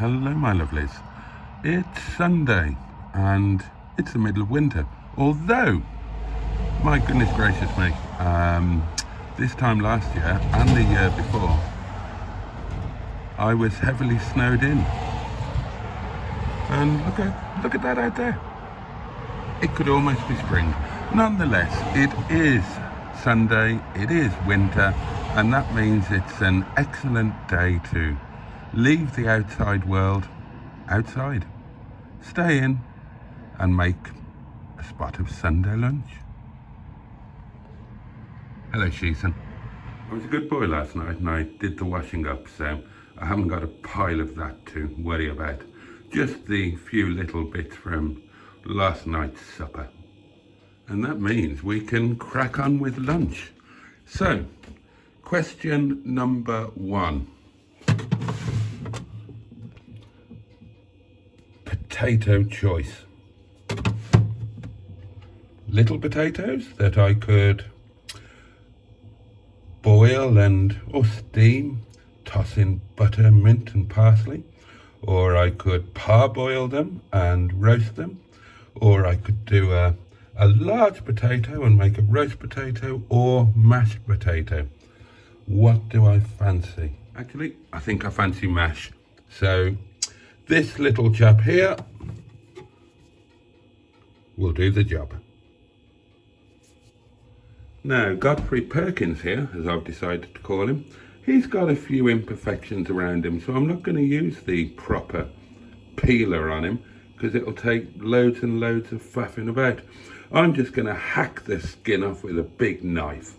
Hello my lovelies. It's Sunday and it's the middle of winter. Although, my goodness gracious me, this time last year and the year before, I was heavily snowed in. And look at that out there. It could almost be spring. Nonetheless, it is Sunday, it is winter, and that means it's an excellent day to leave the outside world outside, stay in and make a spot of Sunday lunch. Hello Sheeson. I was a good boy last night and I did the washing up, so I haven't got a pile of that to worry about. Just the few little bits from last night's supper. And that means we can crack on with lunch. So, question number 1. Potato choice. Little potatoes that I could boil or steam, toss in butter, mint and parsley, or I could parboil them and roast them, or I could do a large potato and make a roast potato or mashed potato. What do I fancy? Actually, I think I fancy mash. So this little chap here will do the job. Now, Godfrey Perkins here, as I've decided to call him, he's got a few imperfections around him, so I'm not going to use the proper peeler on him because it'll take loads and loads of faffing about. I'm just going to hack the skin off with a big knife.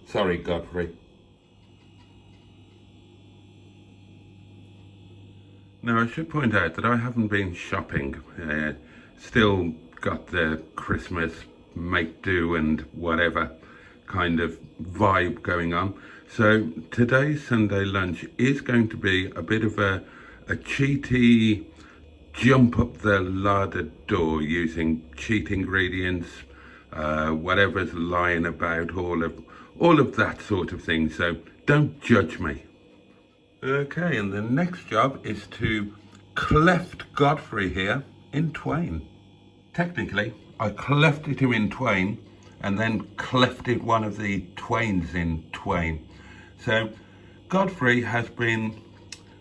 Sorry, Godfrey. Now, I should point out that I haven't been shopping. Still got the Christmas make do and whatever kind of vibe going on. So today's Sunday lunch is going to be a bit of a cheaty, jump up the larder door using cheap ingredients, whatever's lying about, all of that sort of thing. So don't judge me. Okay, and the next job is to cleft Godfrey here in twain. Technically, I clefted him in twain and then clefted one of the twains in twain. So Godfrey has been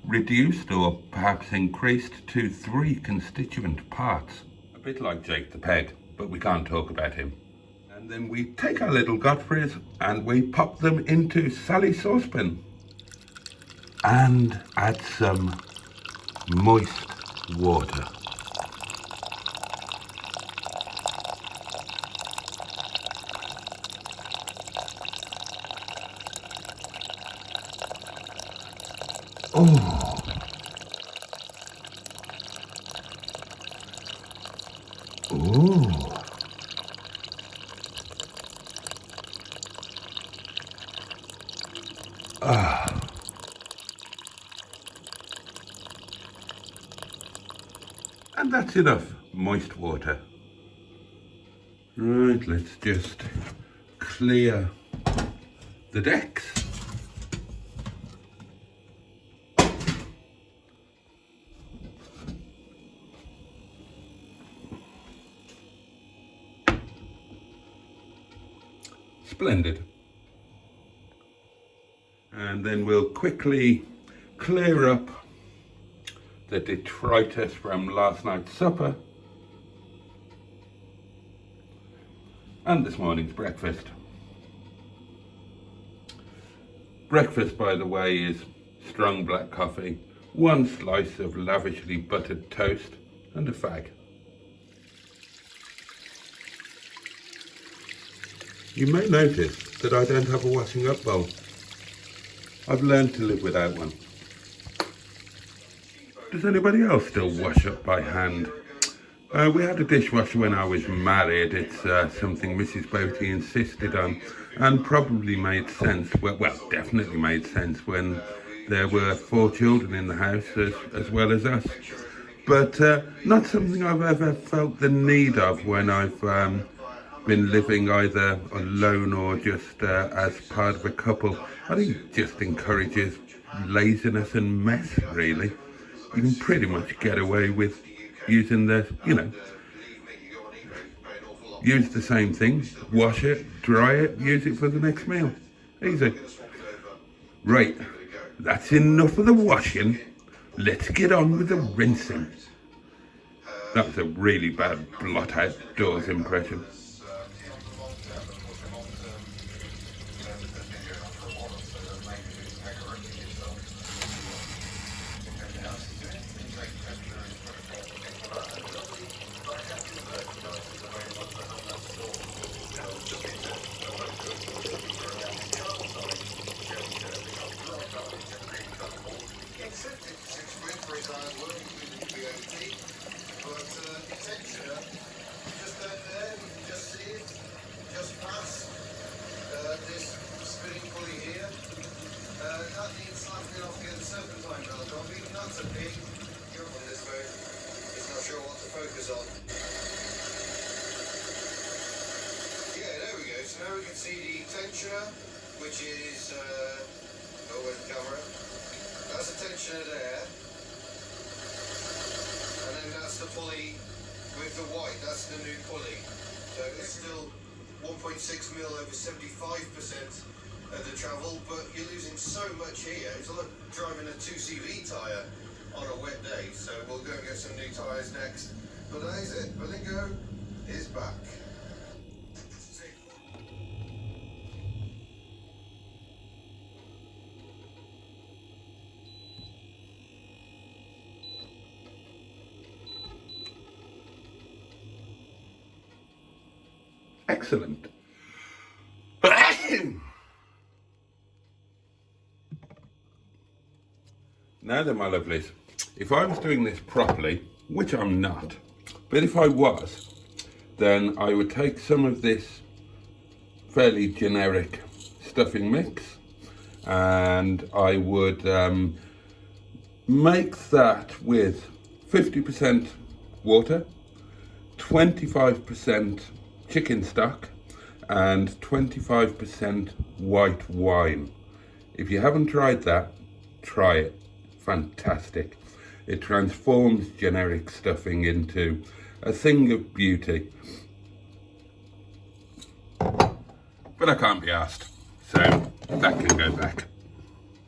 reduced or perhaps increased to 3 constituent parts. A bit like Jake the Peg, but we can't talk about him. And then we take our little Godfreys and we pop them into Sally saucepan and add some moist water. Oh. Oh. Ah. And that's enough moist water. Right, let's just clear the decks. Splendid. And then we'll quickly clear up the detritus from last night's supper and this morning's breakfast. Breakfast, by the way, is strong black coffee, 1 slice of lavishly buttered toast and a fag. You may notice that I don't have a washing up bowl. I've learned to live without one. Does anybody else still wash up by hand? We had a dishwasher when I was married. It's something Mrs. Boaty insisted on and probably made sense, well definitely made sense when there were 4 children in the house as well as us. But not something I've ever felt the need of when I've been living either alone or just as part of a couple, I think it just encourages laziness and mess, really. You can pretty much get away with using use the same thing, wash it, dry it, use it for the next meal. Easy. Right, that's enough of the washing. Let's get on with the rinsing. That was a really bad blot outdoors impression. Which is, where's the camera? That's the tensioner there. And then that's the pulley with the white, that's the new pulley. So it's still 1.6 mil over 75% of the travel, but you're losing so much here. It's like driving a 2CV tyre on a wet day. So we'll go and get some new tyres next. But that is it. Berlingo is back. Excellent. Now then, my lovelies, if I was doing this properly, which I'm not, but if I was, then I would take some of this fairly generic stuffing mix and I would make that with 50% water, 25% chicken stock and 25% white wine. If you haven't tried that, try it. Fantastic. It transforms generic stuffing into a thing of beauty. But I can't be asked, so that can go back.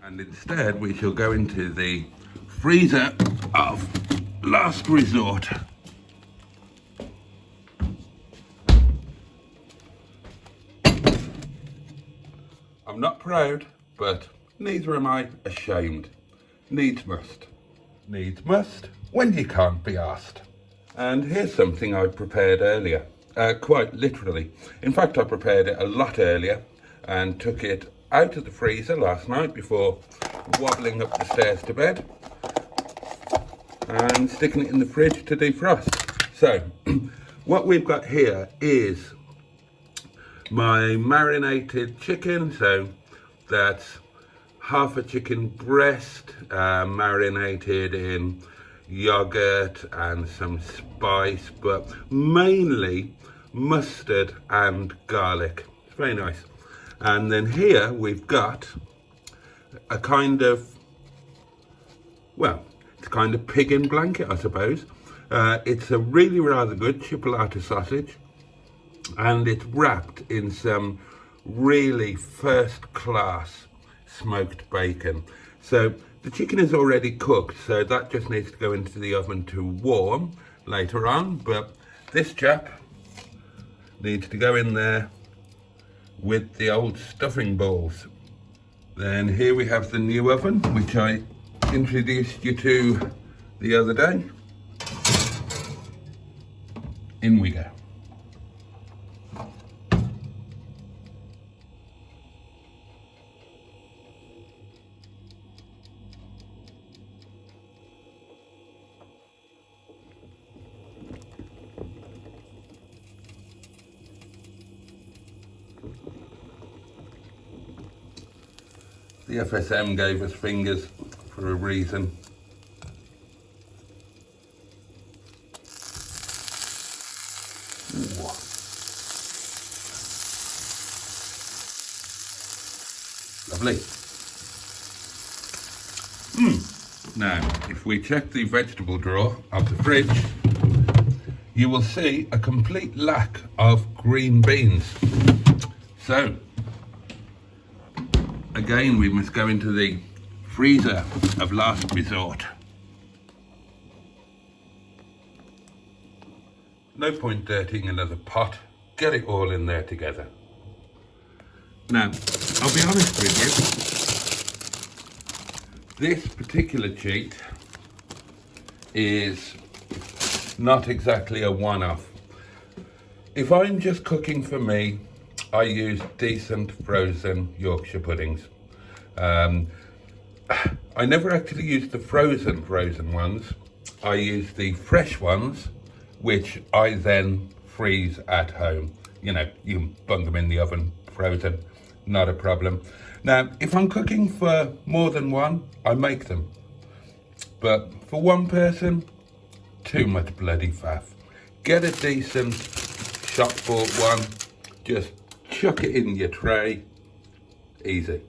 And instead we shall go into the freezer of last resort. I'm not proud, but neither am I ashamed. Needs must. Needs must when you can't be asked. And here's something I prepared earlier, quite literally. In fact, I prepared it a lot earlier and took it out of the freezer last night before wobbling up the stairs to bed and sticking it in the fridge to defrost. So, what we've got here is my marinated chicken, so that's half a chicken breast marinated in yogurt and some spice, but mainly mustard and garlic. It's very nice. And then here we've got a kind of, well, it's a kind of pig in blanket, I suppose. It's a really rather good chipolata sausage, and it's wrapped in some really first class smoked bacon. So the chicken is already cooked, so that just needs to go into the oven to warm later on, but this chap needs to go in there with the old stuffing balls. Then here we have the new oven, which I introduced you to the other day. In we go. The FSM gave us fingers for a reason. Ooh. Lovely. Now, if we check the vegetable drawer of the fridge, you will see a complete lack of green beans. So, again, we must go into the freezer of last resort. No point dirtying another pot. Get it all in there together. Now, I'll be honest with you. This particular cheat is not exactly a one-off. If I'm just cooking for me, I use decent frozen Yorkshire puddings. I never actually use the frozen ones. I use the fresh ones, which I then freeze at home. You know, you can bung them in the oven, frozen, not a problem. Now, if I'm cooking for more than one, I make them. But for one person, too much bloody faff. Get a decent shop bought one, just chuck it in your tray, easy.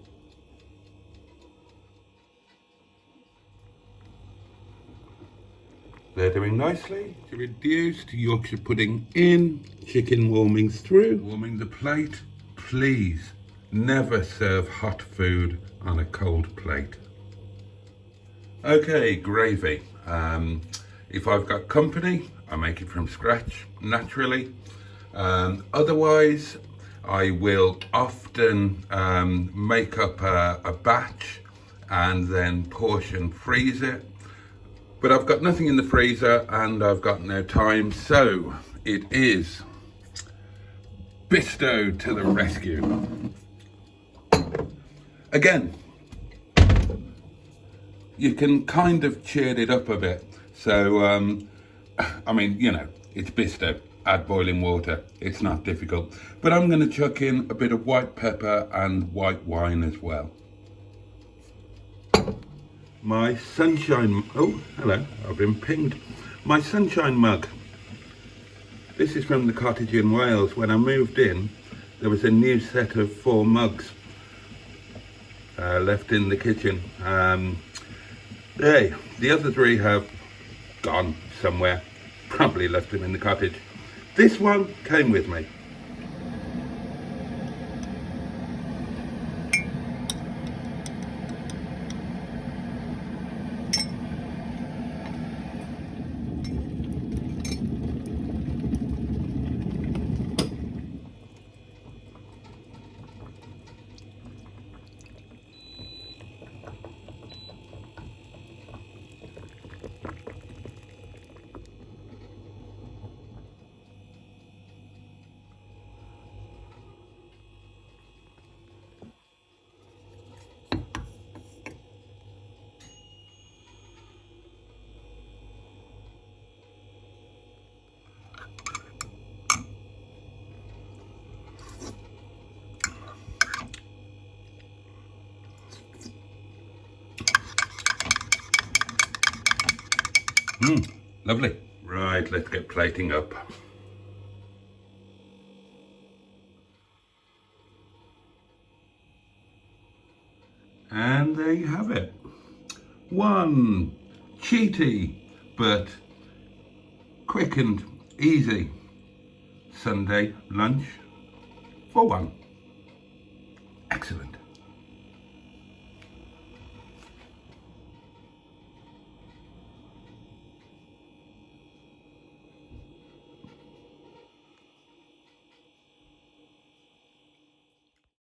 They're doing nicely. To reduced Yorkshire pudding in, chicken warming through. Warming the plate. Please never serve hot food on a cold plate. Okay, gravy. If I've got company, I make it from scratch, naturally. Otherwise, I will often make up a batch and then portion freeze it. But I've got nothing in the freezer and I've got no time, so it is Bisto to the rescue. Again, you can kind of cheer it up a bit. So, I mean, you know, it's Bisto, add boiling water. It's not difficult. But I'm going to chuck in a bit of white pepper and white wine as well. My sunshine, oh, hello, I've been pinged. My sunshine mug. This is from the cottage in Wales. When I moved in, there was a new set of 4 mugs left in the kitchen. The other 3 have gone somewhere, probably left them in the cottage. This one came with me. Lovely. Right, let's get plating up. And there you have it. One cheaty but quick and easy Sunday lunch for one. Excellent.